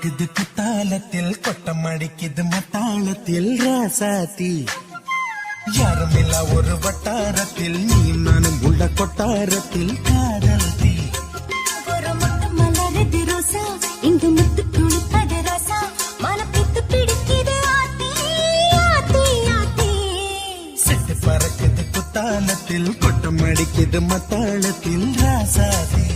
பறக்குது குத்தாலத்தில் கொட்டம் அடிக்குது மத்தாளத்தில் ராசாத்தி யாருமில்ல ஒரு வட்டாரத்தில் நீயும் நானும் உள்ள கொட்டாரத்தில் காதல் தீ ஒரு முட்டு மலருது ரோசா இங்கு முத்து துளிப்பது ரசா மனப்பித்து பிடிக்குது ஆத்தி ஆத்தி ஆத்தி செட்டு பறக்குது குத்தாலத்தில் கொட்டம் அடிக்குது மத்தாளத்தில் ராசாத்தி